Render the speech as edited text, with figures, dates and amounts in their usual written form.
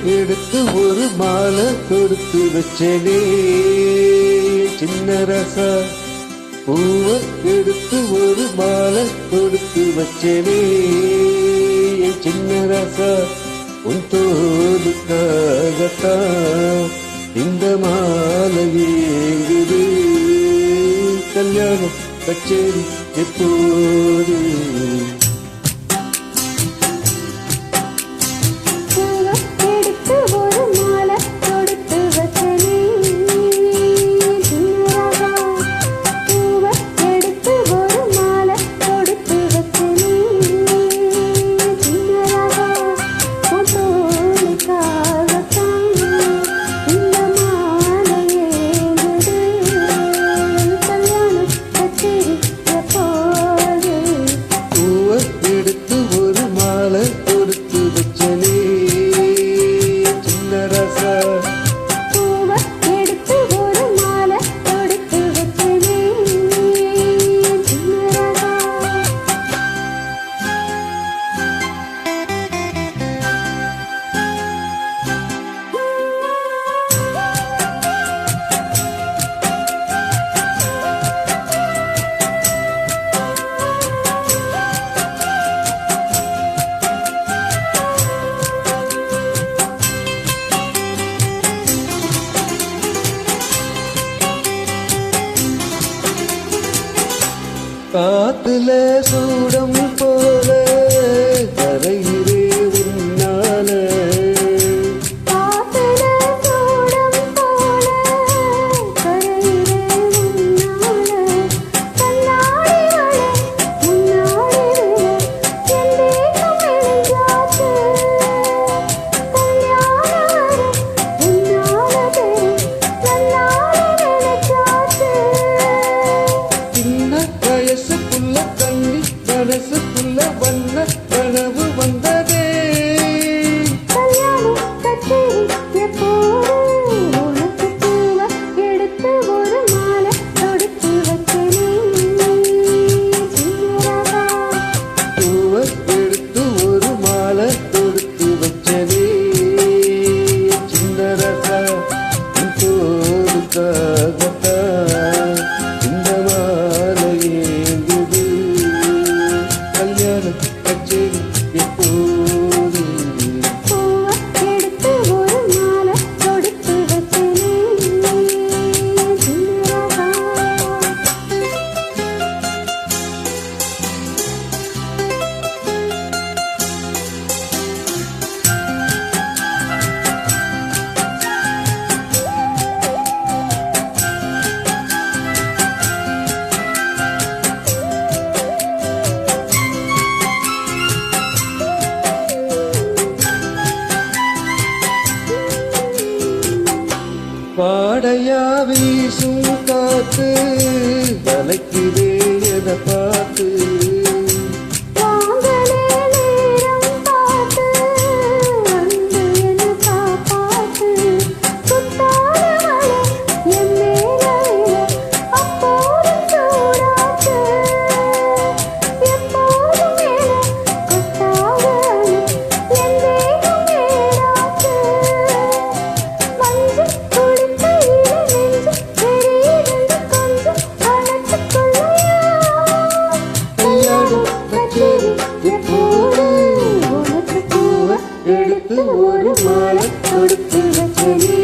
எடுத்து ஒரு மாலை தொடுத்து வச்சேனே சின்ன ரசா. பூவை எடுத்து ஒரு மாலை தொடுத்து வச்சேனே சின்ன ரசா. உன் தோளுக்காகத்தான் இந்த மாலை ஏங்குது. கல்யாணம் கச்சேரி எப்போது? காத்துல சூடம் போல கரையிலே உன்னால. காத்துல சூடம் போல கரையிலே உன்னால. கண்ணாடி வளை முன்னாடி விழ என் தேகம் எழுந்தாச்சு. கல்யாண வரை உன்னால பெரு நல்லால நினைச்சாச்சு. சின்ன வயசுக்குள்ள தண்ணி மனசுக்குள்ள வண்ண கனவு வந்ததே. கல்யாணம் கச்சேரி எப்போது? உனக்கு பூவை எடுத்து ஒரு மாலை தொடுத்து வச்சேனே சின்ன ரசா. பூவை எடுத்து ஒரு மாலை தொடுத்து வச்சதே சின்ன ரசா. உன் தோளுக்காகத்தான் இந்த மாலை ஏங்குது. கல்யாணம் கச்சேரி எப்போது? பூவை எடுத்து ஒரு மாலை தொடுத்து வச்சேனே சின்ன ரசா. பாடையா வீசும் காத்து வளைக்குதே என பார்த்து. வாங்கலே நேரம் பார்த்து வந்து என்ன காப்பாத்து. சுத்தாத மழை என் மேல விழ அப்போது சூடாச்சு. எப்போதும் மேல கொட்டாத அலை என் தேகம் ஏறாச்சு. மஞ்சள் குளிக்கையில நெஞ்சு தெரியுதுன்னு கொஞ்சம் அணைச்சுக்கொள்ளையா. கல்யாணம் கச்சேரி எப்போது? உனக்கு பூவை எடுத்து ஒரு மாலை தொடுத்து வச்சேனே